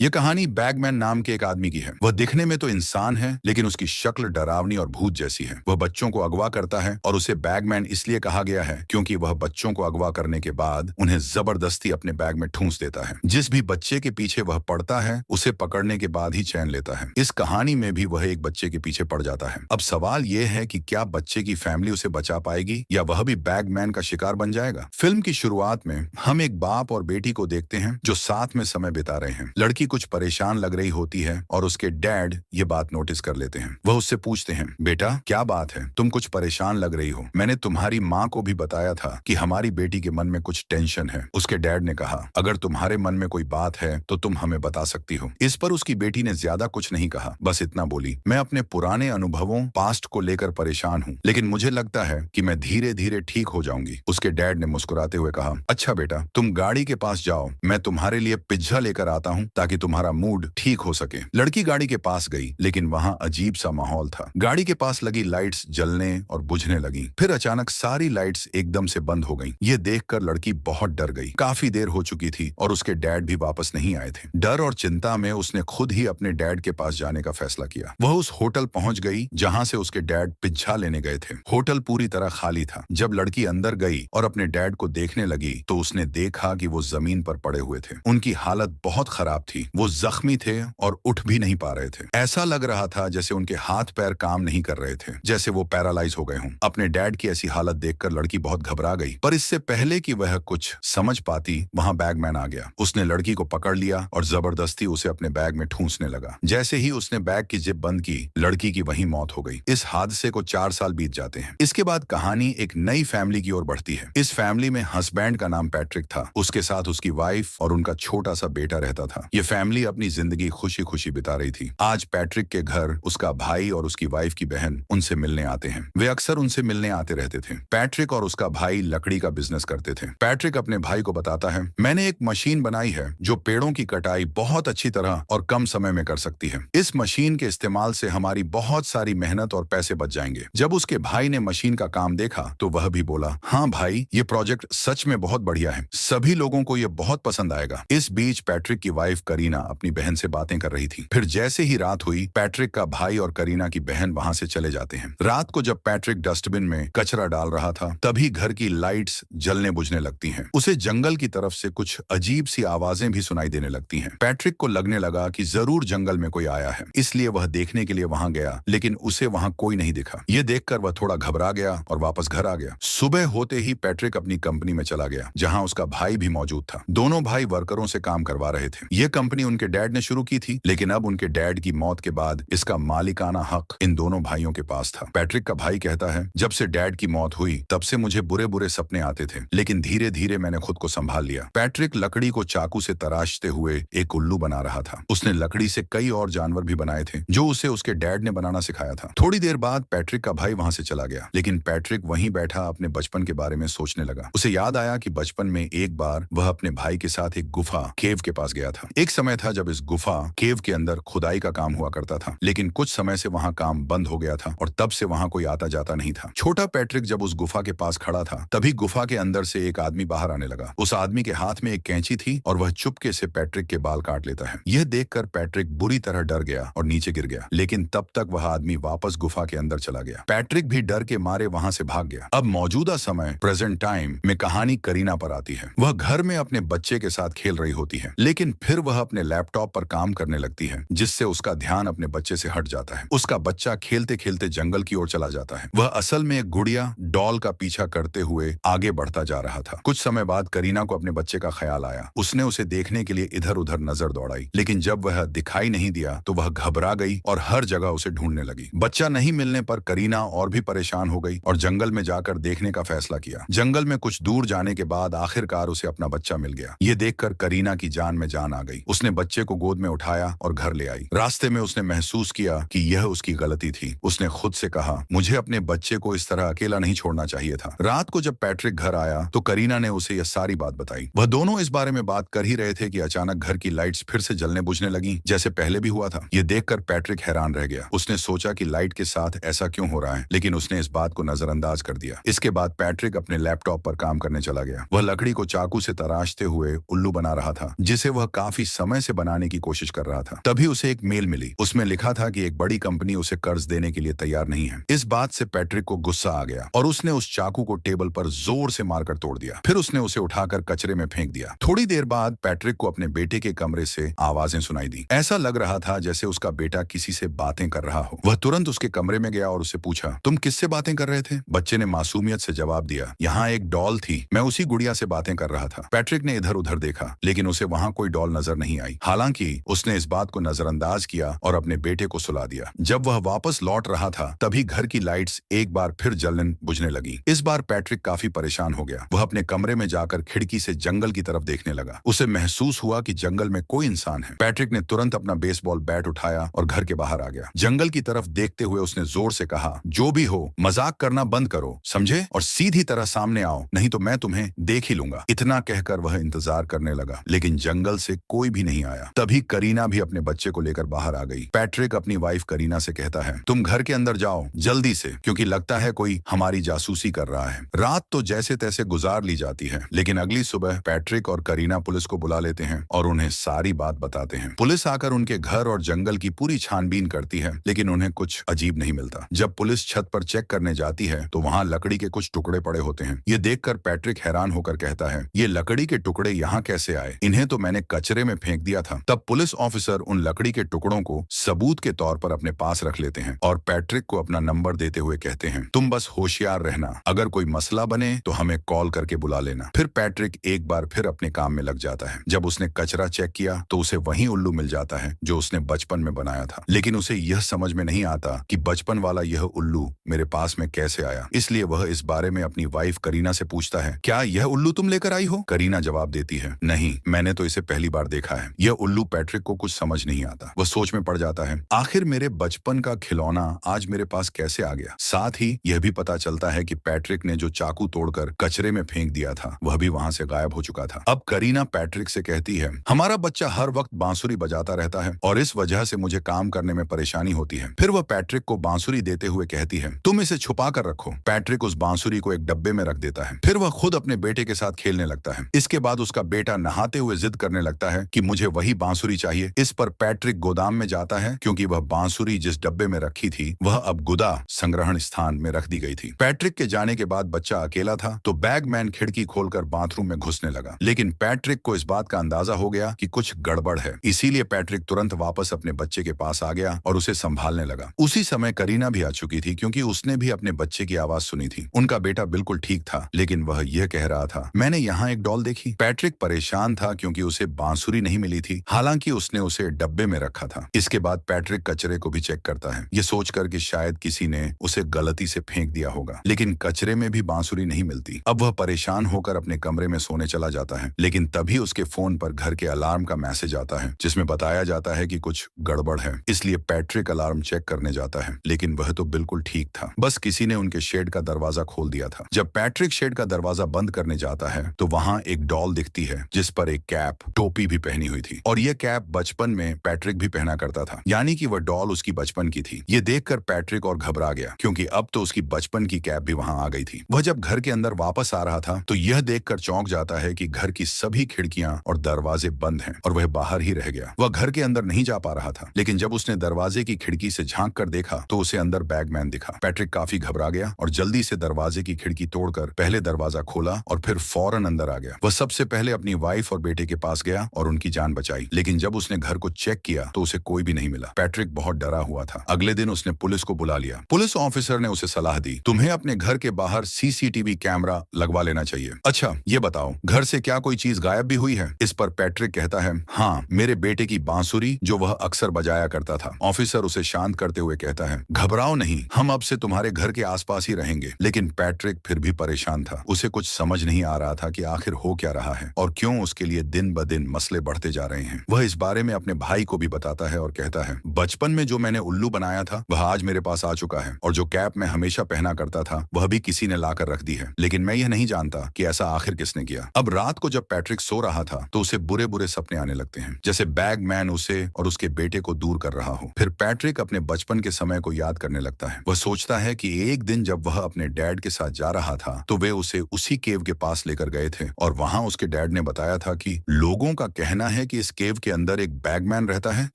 ये कहानी बैगमैन नाम के एक आदमी की है। वह दिखने में तो इंसान है, लेकिन उसकी शक्ल डरावनी और भूत जैसी है। वह बच्चों को अगवा करता है और उसे बैगमैन इसलिए कहा गया है क्योंकि वह बच्चों को अगवा करने के बाद उन्हें जबरदस्ती अपने बैग में ठूंस देता है। जिस भी बच्चे के पीछे वह पड़ता है उसे पकड़ने के बाद ही चैन लेता है। इस कहानी में भी वह एक बच्चे के पीछे पड़ जाता है। अब सवाल यह है कि क्या बच्चे की फैमिली उसे बचा पाएगी या वह भी बैगमैन का शिकार बन जाएगा। फिल्म की शुरुआत में हम एक बाप और बेटी को देखते हैं जो साथ में समय बिता रहे हैं। लड़की कुछ परेशान लग रही होती है और उसके डैड ये बात नोटिस कर लेते हैं। वह उससे पूछते हैं, बेटा क्या बात है, तुम कुछ परेशान लग रही हो। मैंने तुम्हारी माँ को भी बताया था कि हमारी बेटी के मन में कुछ टेंशन है। उसके डैड ने कहा, अगर तुम्हारे मन में कोई बात है तो तुम हमें बता सकती हो। इस पर उसकी बेटी ने ज्यादा कुछ नहीं कहा, बस इतना बोली, मैं अपने पुराने अनुभवों पास्ट को लेकर परेशान हूँ, लेकिन मुझे लगता है कि मैं धीरे धीरे ठीक हो जाऊंगी। उसके डैड ने मुस्कुराते हुए कहा, अच्छा बेटा, तुम गाड़ी के पास जाओ, मैं तुम्हारे लिए पिज्जा लेकर आता हूँ ताकि तुम्हारा मूड ठीक हो सके। लड़की गाड़ी के पास गई, लेकिन वहां अजीब सा माहौल था। गाड़ी के पास लगी लाइट्स जलने और बुझने लगी। फिर अचानक सारी लाइट्स एकदम से बंद हो गईं। ये देखकर लड़की बहुत डर गई। काफी देर हो चुकी थी और उसके डैड भी वापस नहीं आए थे। डर और चिंता में उसने खुद ही अपने डैड के पास जाने का फैसला किया। वह उस होटल पहुंच गई जहां से उसके डैड पिज्जा लेने गए थे। होटल पूरी तरह खाली था। जब लड़की अंदर गई और अपने डैड को देखने लगी तो उसने देखा कि वो जमीन पर पड़े हुए थे। उनकी हालत बहुत खराब थी। वो जख्मी थे और उठ भी नहीं पा रहे थे। ऐसा लग रहा था जैसे उनके हाथ पैर काम नहीं कर रहे थे, जैसे वो पैरालाइज हो गए हों। अपने डैड की ऐसी हालत देखकर लड़की बहुत घबरा गई, पर इससे पहले कि वह कुछ समझ पाती वहां बैगमैन आ गया। उसने लड़की को पकड़ लिया और जबरदस्ती उसे अपने बैग में ठूंसने लगा। जैसे ही उसने बैग की जिप बंद की, लड़की की वहीं मौत हो गई। इस हादसे को 4 साल बीत जाते हैं। इसके बाद कहानी एक नई फैमिली की ओर बढ़ती है। इस फैमिली में हस्बैंड का नाम पैट्रिक था। उसके साथ उसकी वाइफ और उनका छोटा सा बेटा रहता था। ये फैमिली अपनी जिंदगी खुशी खुशी बिता रही थी। आज पैट्रिक के घर उसका भाई और उसकी वाइफ की बहन उनसे मिलने आते हैं। वे अक्सर उनसे मिलने आते रहते थे। पैट्रिक और उसका भाई लकड़ी का बिजनेस करते थे। पैट्रिक अपने भाई को बताता है, मैंने एक मशीन बनाई है जो पेड़ों की कटाई बहुत अच्छी तरह और कम समय में कर सकती है। इस मशीन के इस्तेमाल से हमारी बहुत सारी मेहनत और पैसे बच जाएंगे। जब उसके भाई ने मशीन का काम देखा तो वह भी बोला, हाँ भाई, ये प्रोजेक्ट सच में बहुत बढ़िया है, सभी लोगों को ये बहुत पसंद आएगा। इस बीच पैट्रिक की वाइफ करीना अपनी बहन से बातें कर रही थी। फिर जैसे ही रात हुई, पैट्रिक का भाई और करीना की बहन वहां से चले जाते हैं। रात को जब पैट्रिक डस्टबिन में कचरा डाल रहा था, तभी घर की लाइट्स जलने बुझने लगती हैं। उसे जंगल की तरफ से कुछ अजीब सी आवाजें भी सुनाई देने लगती हैं। पैट्रिक को लगने लगा कि जरूर जंगल में कोई आया है, इसलिए वह देखने के लिए वहां गया, लेकिन उसे वहां कोई नहीं दिखा। ये देखकर वह थोड़ा घबरा गया और वापस घर आ गया। सुबह होते ही पैट्रिक अपनी कंपनी में चला गया, जहां उसका भाई भी मौजूद था। दोनों भाई वर्करों से काम करवा रहे थे। ये कंपनी उनके डैड ने शुरू की थी, लेकिन अब उनके डैड की मौत के बाद इसका मालिकाना हक इन दोनों भाइयों के पास था। पैट्रिक का भाई कहता है, जब से डैड की मौत हुई तब से मुझे बुरे बुरे सपने आते थे, लेकिन धीरे धीरे मैंने खुद को संभाल लिया। पैट्रिक लकड़ी को चाकू से तराशते हुए एक उल्लू बना रहा था। उसने लकड़ी से कई और जानवर भी बनाए थे जो उसे उसके डैड ने बनाना सिखाया था। थोड़ी देर बाद पैट्रिक का भाई वहां से चला गया, लेकिन पैट्रिक वहीं बैठा अपने बचपन के बारे में सोचने लगा। उसे याद आया कि बचपन में एक बार वह अपने भाई के साथ एक गुफा केव के पास गया था। एक समय था जब इस गुफा केव के अंदर खुदाई का काम हुआ करता था, लेकिन कुछ समय से वहां काम बंद हो गया था और तब से वहां कोई आता जाता नहीं था। छोटा पैट्रिक जब उस गुफा के पास खड़ा था, तभी गुफा के अंदर से एक आदमी बाहर आने लगा। उस आदमी के हाथ में एक कैंची थी और वह चुपके से पैट्रिक के बाल काट लेता है। यह देखकर पैट्रिक बुरी तरह डर गया और नीचे गिर गया, लेकिन तब तक वह आदमी वापस गुफा के अंदर चला गया। पैट्रिक भी डर के मारे वहां से भाग गया। अब मौजूदा समय प्रेजेंट टाइम में कहानी करीना पर आती है। वह घर में अपने बच्चे के साथ खेल रही होती है, लेकिन फिर वह अपने लैपटॉप पर काम करने लगती है, जिससे उसका ध्यान अपने बच्चे से हट जाता है। उसका बच्चा खेलते खेलते जंगल की ओर चला जाता है। वह असल में एक गुड़िया डॉल का पीछा करते हुए आगे बढ़ता जा रहा था। कुछ समय बाद करीना को अपने बच्चे का ख्याल आया। उसने उसे देखने के लिए इधर उधर नजर दौड़ाई, लेकिन जब वह दिखाई नहीं दिया तो वह घबरा गई और हर जगह उसे ढूंढने लगी। बच्चा नहीं मिलने पर करीना और भी परेशान हो गई और जंगल में जाकर देखने का फैसला किया। जंगल में कुछ दूर जाने के बाद आखिरकार उसे अपना बच्चा मिल गया। ये देखकर करीना की जान में जान आ गई। उसने बच्चे को गोद में उठाया और घर ले आई। रास्ते में उसने महसूस किया कि यह उसकी गलती थी। उसने खुद से कहा, मुझे अपने बच्चे को इस तरह अकेला नहीं छोड़ना चाहिए था। रात को जब पैट्रिक घर आया तो करीना ने उसे यह सारी बात बताई। वह दोनों इस बारे में बात कर ही रहे थे कि अचानक घर की लाइट्स फिर से जलने बुझने लगी, जैसे पहले भी हुआ था। यह देखकर पैट्रिक हैरान रह गया। उसने सोचा कि लाइट के साथ ऐसा क्यों हो रहा है, लेकिन उसने इस बात को नजरअंदाज कर दिया। इसके बाद पैट्रिक अपने लैपटॉप पर काम करने चला गया। वह लकड़ी को चाकू से तराशते हुए उल्लू बना रहा था, जिसे वह काफी समय समय से बनाने की कोशिश कर रहा था। तभी उसे एक मेल मिली। उसमें लिखा था कि एक बड़ी कंपनी उसे कर्ज देने के लिए तैयार नहीं है। इस बात से पैट्रिक को गुस्सा आ गया और उसने उस चाकू को टेबल पर जोर से मारकर तोड़ दिया। फिर उसने उसे उठाकर कचरे में फेंक दिया। थोड़ी देर बाद पैट्रिक को अपने बेटे के कमरे से आवाजें सुनाई दी। ऐसा लग रहा था जैसे उसका बेटा किसी से बातें कर रहा हो। वह तुरंत उसके कमरे में गया और उससे पूछा, तुम किससे बातें कर रहे थे? बच्चे ने मासूमियत से जवाब दिया, यहाँ एक डॉल थी, मैं उसी गुड़िया से बातें कर रहा था। पैट्रिक ने इधर उधर देखा, लेकिन उसे वहां कोई डॉल नजर नहीं आई। हालांकि उसने इस बात को नजरअंदाज किया और अपने बेटे को सुला दिया। जब वह वापस लौट रहा था तभी घर की लाइट्स एक बार फिर जलने बुझने लगी। इस बार पैट्रिक काफी परेशान हो गया। वह अपने कमरे में जाकर खिड़की से जंगल की तरफ देखने लगा। उसे महसूस हुआ कि जंगल में कोई इंसान है। पैट्रिक ने तुरंत अपना बेसबॉल बैट उठाया और घर के बाहर आ गया। जंगल की तरफ देखते हुए उसने जोर से कहा, जो भी हो मजाक करना बंद करो, समझे? और सीधी तरह सामने आओ, नहीं तो मैं तुम्हें देख ही लूंगा। इतना कहकर वह इंतजार करने लगा, लेकिन जंगल से कोई भी नहीं आया। तभी करीना भी अपने बच्चे को लेकर बाहर आ गई। पैट्रिक अपनी वाइफ करीना से कहता है, तुम घर के अंदर जाओ जल्दी से, क्योंकि लगता है कोई हमारी जासूसी कर रहा है। रात तो जैसे तैसे गुजार ली जाती है, लेकिन अगली सुबह पैट्रिक और करीना पुलिस को बुला लेते हैं और उन्हें सारी बात बताते हैं। पुलिस आकर उनके घर और जंगल की पूरी छानबीन करती है, लेकिन उन्हें कुछ अजीब नहीं मिलता। जब पुलिस छत पर चेक करने जाती है तो वहां लकड़ी के कुछ टुकड़े पड़े होते हैं। ये देखकर पैट्रिक हैरान होकर कहता है, ये लकड़ी के टुकड़े यहाँ कैसे आए? इन्हें तो मैंने कचरे में फेंक दिया था। तब पुलिस ऑफिसर उन लकड़ी के टुकड़ों को सबूत के तौर पर अपने पास रख लेते हैं और पैट्रिक को अपना नंबर देते हुए कहते हैं, तुम बस होशियार रहना, अगर कोई मसला बने तो हमें कॉल करके बुला लेना। फिर पैट्रिक एक बार फिर अपने काम में लग जाता है। जब उसने कचरा चेक किया तो उसे वही उल्लू मिल जाता है जो उसने बचपन में बनाया था, लेकिन उसे यह समझ में नहीं आता कि बचपन वाला यह उल्लू मेरे पास में कैसे आया। इसलिए वह इस बारे में अपनी वाइफ करीना से पूछता है, क्या यह उल्लू तुम लेकर आई हो? करीना जवाब देती है, नहीं, मैंने तो इसे पहली बार देखा है। यह उल्लू पैट्रिक को कुछ समझ नहीं आता। वह सोच में पड़ जाता है, आखिर मेरे बचपन का खिलौना आज मेरे पास कैसे आ गया? साथ ही यह भी पता चलता है कि पैट्रिक ने जो चाकू तोड़कर कचरे में फेंक दिया था वह भी वहां से गायब हो चुका था। अब करीना पैट्रिक से कहती है, हमारा बच्चा हर वक्त बांसुरी बजाता रहता है और इस वजह से मुझे काम करने में परेशानी होती है। फिर वह पैट्रिक को बांसुरी देते हुए कहती है, तुम इसे छुपा कर रखो। पैट्रिक उस बांसुरी को एक डब्बे में रख देता है। फिर वह खुद अपने बेटे के साथ खेलने लगता है। इसके बाद उसका बेटा नहाते हुए जिद करने लगता है कि मुझे वही बांसुरी चाहिए। इस पर पैट्रिक गोदाम में जाता है, क्योंकि वह बांसुरी जिस डब्बे में रखी थी वह अब गुदा संग्रहण स्थान में रख दी गई थी। पैट्रिक के जाने के बाद बच्चा अकेला था तो बैगमैन खिड़की खोलकर बाथरूम में घुसने लगा, लेकिन पैट्रिक को इस बात का अंदाजा हो गया कि कुछ गड़बड़ है। इसीलिए पैट्रिक तुरंत वापस अपने बच्चे के पास आ गया और उसे संभालने लगा। उसी समय करीना भी आ चुकी थी, क्योंकि उसने भी अपने बच्चे की आवाज सुनी थी। उनका बेटा बिल्कुल ठीक था, लेकिन वह यह कह रहा था, मैंने यहाँ एक डॉल देखी। पैट्रिक परेशान था क्योंकि उसे बांसुरी नहीं मिली थी, हालांकि उसने उसे डब्बे में रखा था। इसके बाद पैट्रिक कचरे को भी चेक करता है, ये सोचकर कि शायद किसी ने उसे गलती से फेंक दिया होगा, लेकिन कचरे में भी बांसुरी नहीं मिलती। अब वह परेशान होकर अपने कमरे में सोने चला जाता है, लेकिन तभी उसके फोन पर घर के अलार्म का मैसेज आता है जिसमें बताया जाता है कि कुछ गड़बड़ है। इसलिए पैट्रिक अलार्म चेक करने जाता है, लेकिन वह तो बिल्कुल ठीक था, बस किसी ने उनके शेड का दरवाजा खोल दिया था। जब पैट्रिक शेड का दरवाजा बंद करने जाता है तो वहां एक डॉल दिखती है जिस पर एक कैप, टोपी भी पहनी हुई थी, और यह कैप बचपन में पैट्रिक भी पहना करता था, यानी कि वह डॉल उसकी बचपन की थी। ये देखकर पैट्रिक और घबरा गया, क्योंकि अब तो उसकी बचपन की कैप भी वहां आ गई थी। वह जब घर के अंदर वापस आ रहा था तो यह देखकर चौंक जाता है कि घर की सभी खिड़कियां और दरवाजे बंद हैं और वह बाहर ही रह गया। वह घर के अंदर नहीं जा पा रहा था, लेकिन जब उसने दरवाजे की खिड़की से झांक कर देखा तो उसे अंदर बैगमैन दिखा। पैट्रिक काफी घबरा गया और जल्दी से दरवाजे की खिड़की तोड़कर पहले दरवाजा खोला और फिर फौरन अंदर आ गया। वह सबसे पहले अपनी वाइफ और बेटे के पास गया और उनकी जान बचाई, लेकिन जब उसने घर को चेक किया तो उसे कोई भी नहीं मिला। पैट्रिक बहुत डरा हुआ था। अगले दिन उसने पुलिस को बुला लिया। पुलिस ऑफिसर ने उसे सलाह दी, तुम्हें अपने घर के बाहर सीसीटीवी कैमरा लगवा लेना चाहिए। अच्छा ये बताओ, घर से क्या कोई चीज गायब भी हुई है? इस पर पैट्रिक कहता है, हाँ, मेरे बेटे की बांसुरी जो वह अक्सर बजाया करता था। ऑफिसर उसे शांत करते हुए कहता है, घबराओ नहीं, हम अब से तुम्हारे घर के आसपास ही रहेंगे। लेकिन पैट्रिक फिर भी परेशान था। उसे कुछ समझ नहीं आ रहा था कि आखिर हो क्या रहा है और क्यों उसके लिए दिन ब दिन मसले बढ़ते जा रहे हैं। वह इस बारे में अपने भाई को भी बताता है और कहता है, बचपन में जो मैंने उल्लू बनाया था वह आज मेरे पास आ चुका है, और जो कैप मैं हमेशा पहना करता था वह भी किसी ने लाकर रख दी है, लेकिन मैं यह नहीं जानता कि ऐसा आखिर किसने किया। अब रात को जब पैट्रिक सो रहा था तो उसे बुरे बुरे सपने आने लगते हैं, जैसे बैगमैन उसे और उसके बेटे को दूर कर रहा हो। फिर पैट्रिक अपने बचपन के समय को याद करने लगता है। वह सोचता है कि एक दिन जब वह अपने डैड के साथ जा रहा था तो वे उसे उसी केव के पास लेकर गए थे, और वहां उसके डैड ने बताया था कि लोगों का कहना है कि इस केव के अंदर एक बैगमैन रहता है,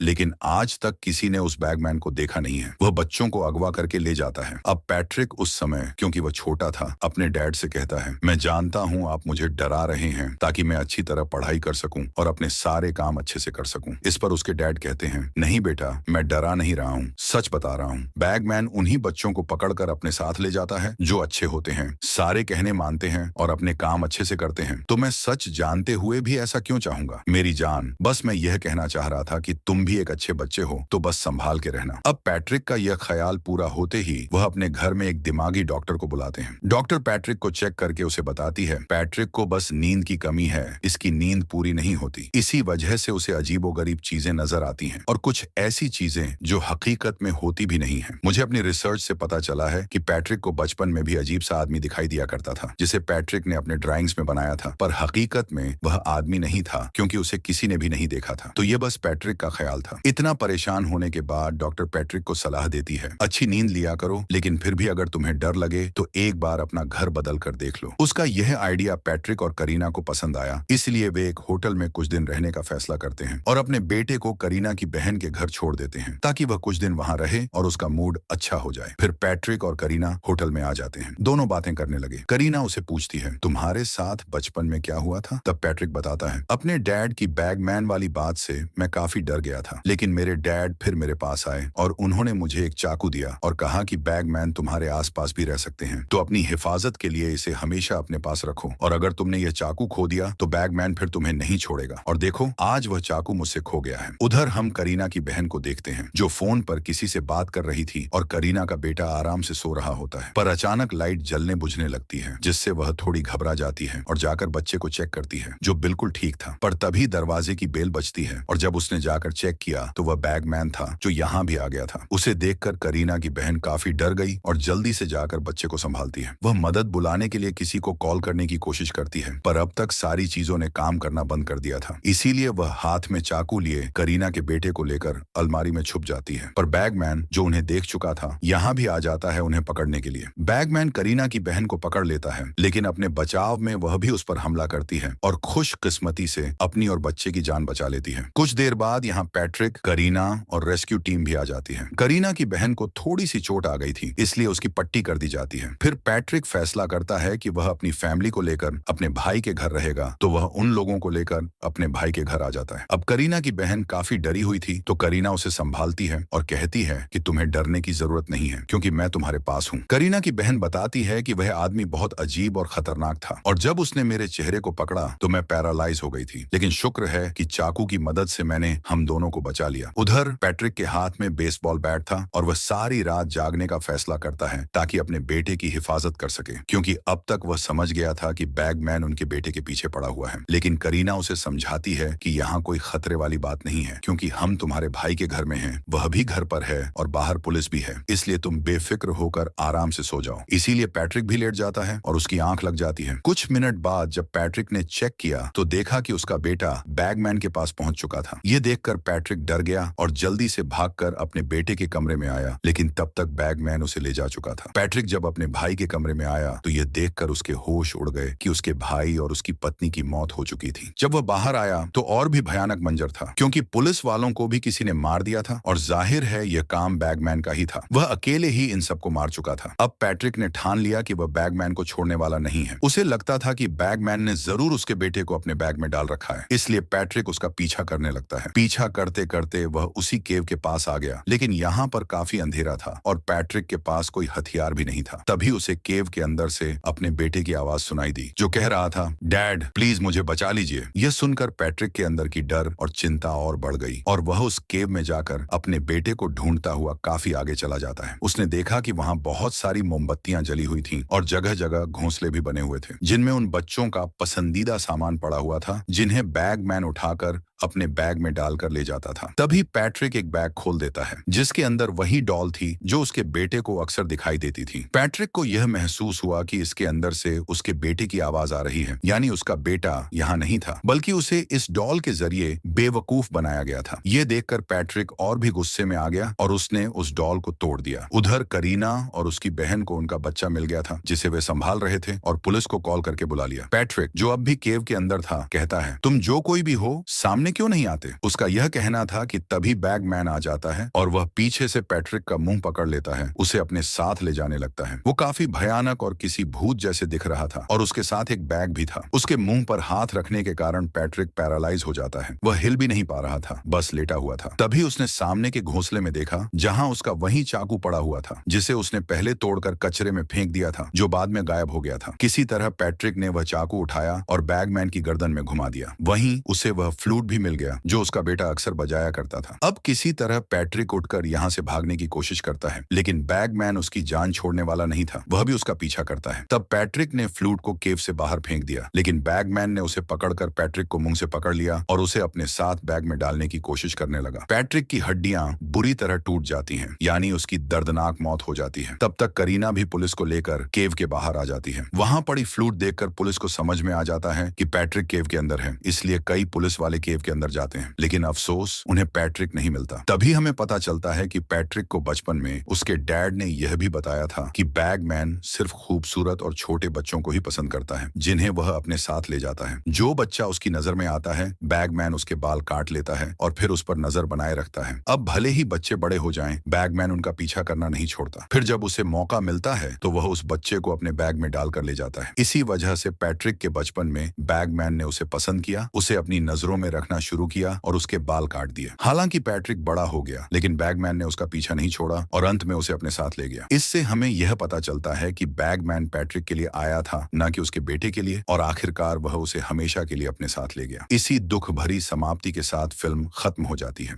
लेकिन आज तक किसी ने उस बैगमैन को देखा नहीं है। वह बच्चों को अगवा करके ले जाता है। अब पैट्रिक उस समय, क्योंकि वह छोटा था, अपने डैड से कहता है, मैं जानता हूँ आप मुझे डरा रहे हैं ताकि मैं अच्छी तरह पढ़ाई कर सकूं और अपने सारे काम अच्छे से कर सकूं। इस पर उसके डैड कहते हैं, नहीं बेटा, मैं डरा नहीं रहा हूँ, सच बता रहा हूँ। बैगमैन उन्हीं बच्चों को पकड़कर अपने साथ ले जाता है जो अच्छे होते हैं, सारे कहने मानते हैं और अपने काम अच्छे से करते हैं। तो मैं सच जानते हुए भी ऐसा क्यों चाहूंगा? मेरी जान, बस मैं यह कहना चाह रहा था कि तुम भी एक अच्छे बच्चे हो, तो बस संभाल के रहना। अब पैट्रिक का यह ख्याल पूरा होते ही वह अपने घर में एक दिमागी डॉक्टर को बुलाते हैं। डॉक्टर पैट्रिक को चेक करके उसे बताती है, पैट्रिक को बस नींद की कमी है, इसकी नींद पूरी नहीं होती, इसी वजह से उसे अजीबोगरीब चीजें नजर आती हैं और कुछ ऐसी चीजें जो हकीकत में होती भी नहीं है। मुझे अपनी रिसर्च से पता चला है कि पैट्रिक को बचपन में भी अजीब सा आदमी दिखाई दिया करता था, जिसे पैट्रिक ने अपने ड्राइंग्स में बनाया था, पर हकीकत में वह आदमी नहीं था क्योंकि उसे किसी ने भी नहीं देखा था। तो यह बस पैट्रिक का ख्याल था। इतना परेशान होने के बाद डॉक्टर पैट्रिक को सलाह देती है, अच्छी नींद लिया करो, लेकिन फिर भी अगर तुम्हें डर लगे तो एक बार अपना घर बदल कर देख लो। उसका यह आइडिया पैट्रिक और करीना को पसंद आया, इसलिए वे एक होटल में कुछ दिन रहने का फैसला करते हैं और अपने बेटे को करीना की बहन के घर छोड़ देते हैं ताकि वह कुछ दिन वहां रहे और उसका मूड अच्छा हो जाए। फिर पैट्रिक और करीना होटल में आ जाते हैं। दोनों बातें करने लगे। करीना उसे पूछती है, तुम्हारे साथ बचपन में क्या हुआ था? तब पैट्रिक बताता है, अपने डैड की बैगमैन वाली बात से मैं काफी डर गया था, लेकिन मेरे डैड फिर मेरे पास आए और उन्होंने मुझे एक चाकू दिया और कहा कि बैगमैन तुम्हारे आसपास भी रह सकते हैं, तो अपनी हिफाजत के लिए इसे हमेशा अपने पास रखो, और अगर तुमने यह चाकू खो दिया तो बैगमैन फिर तुम्हें नहीं छोड़ेगा। और देखो, आज वह चाकू मुझसे खो गया है। उधर हम करीना की बहन को देखते हैं जो फोन पर किसी से बात कर रही थी और करीना का बेटा आराम से सो रहा होता है, पर अचानक लाइट जलने बुझने लगती है, जिससे वह थोड़ी घबरा जाती है और जाकर बच्चे को चेक करती है, जो बिल्कुल ठीक था। पर तभी दरवाजे की बेल बजती है और जब उसने जाकर चेक किया तो वह बैगमैन था जो यहाँ भी आ गया था। उसे देखकर करीना की बहन काफी डर गई और जल्दी से जाकर बच्चे को संभालती है। वह मदद बुलाने के लिए किसी को कॉल करने की कोशिश करती है, पर अब तक सारी चीजों ने काम करना बंद कर दिया था, इसीलिए वह हाथ में चाकू लिए करीना के बेटे को लेकर अलमारी में छुप जाती है। पर बैगमैन, जो उन्हें देख चुका था, यहाँ भी आ जाता है उन्हें पकड़ने के लिए। बैगमैन करीना की बहन को पकड़ लेता है, लेकिन अपने बचाव में वह भी उस पर हमला करती है और खुशकिस्मती से अपनी और बच्चे की जान बचा लेती है। कुछ देर बाद यहाँ पैट्रिक, करीना और रेस्क्यू टीम भी आ जाती है। करीना की बहन को थोड़ी सी चोट आ गई थी, इसलिए उसकी पट्टी कर दी जाती है। फिर पैट्रिक फैसला करता है कि वह अपनी फैमिली को लेकर अपने भाई के घर रहेगा, तो वह उन लोगों को लेकर अपने भाई के घर आ जाता है। अब करीना की बहन काफी डरी हुई थी, तो करीना उसे संभालती है और कहती है कि तुम्हें डरने की जरूरत नहीं है क्योंकि मैं तुम्हारे पास हूँ। करीना की बहन बताती है कि वह आदमी बहुत अजीब और खतरनाक था और जब उसने मेरे चेहरे को पकड़ा तो मैं पैरालाइज हो गई थी, लेकिन शुक्र है कि चाकू की मदद से मैंने हम दोनों को बचा लिया। उधर पैट्रिक के हाथ में बेसबॉल बैट था और वह सारी रात जागने का फैसला करता है ताकि अपने बेटे की हिफाजत कर सके, क्योंकि अब तक वह समझ गया था कि बैगमैन उनके बेटे के पीछे पड़ा हुआ है। लेकिन करीना उसे समझाती है कि यहाँ कोई खतरे वाली बात नहीं है, क्योंकि हम तुम्हारे भाई के घर में हैं, वह भी घर पर है और बाहर पुलिस भी है, इसलिए तुम बेफिक्र होकर आराम से सो जाओ। इसीलिए पैट्रिक भी लेट जाता है और उसकी आंख लग जाती है। कुछ मिनट बाद जब पैट्रिक ने चेक किया तो देखा कि उसका बेटा बैगमैन के पास पहुंच चुका था। ये देखकर पैट्रिक डर गया और जल्दी से भागकर अपने बेटे के कमरे में आया, लेकिन तब तक बैगमैन उसे ले जा चुका था। पैट्रिक जब अपने भाई के कमरे में आया तो यह देखकर उसके होश उड़ गए कि उसके भाई और उसकी पत्नी की मौत हो चुकी थी। जब वह बाहर आया तो और भी भयानक मंजर था, क्योंकि पुलिस वालों को भी किसी ने मार दिया था और जाहिर है यह काम बैगमैन का ही था। वह अकेले ही इन सबको मार चुका था। अब पैट्रिक ने ठान लिया कि वह बैगमैन को छोड़ने वाला नहीं है। उसे लगता था कि बैगमैन ने जरूर उसके बेटे को अपने बैग में डाल रखा है, इसलिए पैट्रिक उसका पीछा करने लगता है। पीछा करते करते वह उसी केव के पास आ गया, लेकिन यहाँ पर काफी अंधेरा था और पैट्रिक के पास कोई हथियार भी नहीं था। तभी उसे केव के अंदर से अपने बेटे की आवाज सुनाई दी, जो कह रहा था, डैड प्लीज मुझे बचा लीजिए। यह सुनकर पैट्रिक के अंदर की डर और चिंता और बढ़ गई और वह उस केव में जाकर अपने बेटे को ढूंढता हुआ काफी आगे चला जाता है। उसने देखा कि वहां बहुत सारी मोमबत्तियां जली हुई थीं और जगह जगह घोंसले भी बने हुए थे, जिनमें उन बच्चों का पसंदीदा सामान पड़ा हुआ था, जिन्हें बैगमैन उठाकर अपने बैग में डालकर ले जाता था। तभी पैट्रिक एक बैग खोल देता है, जिसके अंदर वही डॉल थी जो उसके बेटे को अक्सर दिखाई देती थी। पैट्रिक को यह महसूस हुआ कि इसके अंदर से उसके बेटे की आवाज आ रही है, यानी उसका बेटा यहाँ नहीं था, बल्कि उसे इस डॉल के जरिए बेवकूफ बनाया गया था। यह देखकर पैट्रिक और भी गुस्से में आ गया और उसने उस डॉल को तोड़ दिया। उधर करीना और उसकी बहन को उनका बच्चा मिल गया था, जिसे वे संभाल रहे थे, और पुलिस को कॉल करके बुला लिया। पैट्रिक, जो अब भी केव के अंदर था, कहता है, तुम जो कोई भी हो, सामने क्यों नहीं आते? उसका यह कहना था कि तभी बैगमैन आ जाता है और वह पीछे से पैट्रिक का मुंह पकड़ लेता है, उसे अपने साथ ले जाने लगता है। वो काफी भयानक और किसी भूत जैसे दिख रहा था और उसके साथ एक बैग भी था। उसके मुंह पर हाथ रखने के कारण पैट्रिक पैरालाइज हो जाता है। वह हिल भी नहीं पा रहा था, बस लेटा हुआ था। तभी उसने सामने के घोंसले में देखा जहां उसका वही चाकू पड़ा हुआ था जिसे उसने पहले तोड़कर कचरे में फेंक दिया था, जो बाद में गायब हो गया था। किसी तरह पैट्रिक ने वह चाकू उठाया और बैगमैन की गर्दन में घुमा दिया। वहीं उसे वह फ्लूट भी मिल गया जो उसका बेटा अक्सर बजाया करता था। अब किसी तरह पैट्रिक उठकर यहाँ से भागने की कोशिश करता है, लेकिन बैगमैन उसकी जान छोड़ने वाला नहीं था। वह भी उसका पीछा करता है। तब पैट्रिक ने फ्लूट को केव से बाहर फेंक दिया, लेकिन बैगमैन ने उसे पकड़कर पैट्रिक को मुंह से पकड़ लिया और उसे अपने साथ बैग में डालने की कोशिश करने लगा। पैट्रिक की हड्डियां बुरी तरह टूट जाती हैं, यानी उसकी दर्दनाक मौत हो जाती है। तब तक करीना भी पुलिस को लेकर केव के बाहर आ जाती है। वहां पड़ी फ्लूट देखकर पुलिस को समझ में आ जाता है कि पैट्रिक केव के अंदर है, इसलिए कई पुलिस वाले केव के अंदर जाते हैं, लेकिन अफसोस उन्हें पैट्रिक नहीं मिलता। तभी हमें पता चलता है कि पैट्रिक को बचपन में उसके डैड ने यह भी बताया था कि बैगमैन सिर्फ खूबसूरत और छोटे बच्चों को ही पसंद करता है, जिन्हें वह अपने साथ ले जाता है। जो बच्चा उसकी नजर में आता है, बैगमैन उसके बाल काट लेता है और फिर उस पर नजर बनाए रखता है। अब भले ही बच्चे बड़े हो जाएं, बैगमैन उनका पीछा करना नहीं छोड़ता। फिर जब उसे मौका मिलता है तो वह उस बच्चे को अपने बैग में डालकर ले जाता है। इसी वजह से पैट्रिक के बचपन में बैगमैन ने उसे पसंद किया, उसे अपनी नजरों में रखना शुरू किया और उसके बाल काट दिए। हालांकि पैट्रिक बड़ा हो गया, लेकिन बैगमैन ने उसका पीछा नहीं छोड़ा और अंत में उसे अपने साथ ले गया। इससे हमें यह पता चलता है कि बैगमैन पैट्रिक के लिए आया था, न कि उसके बेटे के लिए, और आखिरकार वह उसे हमेशा के लिए अपने साथ ले गया। इसी दुख भरी समाप्ति के साथ फिल्म खत्म हो जाती है।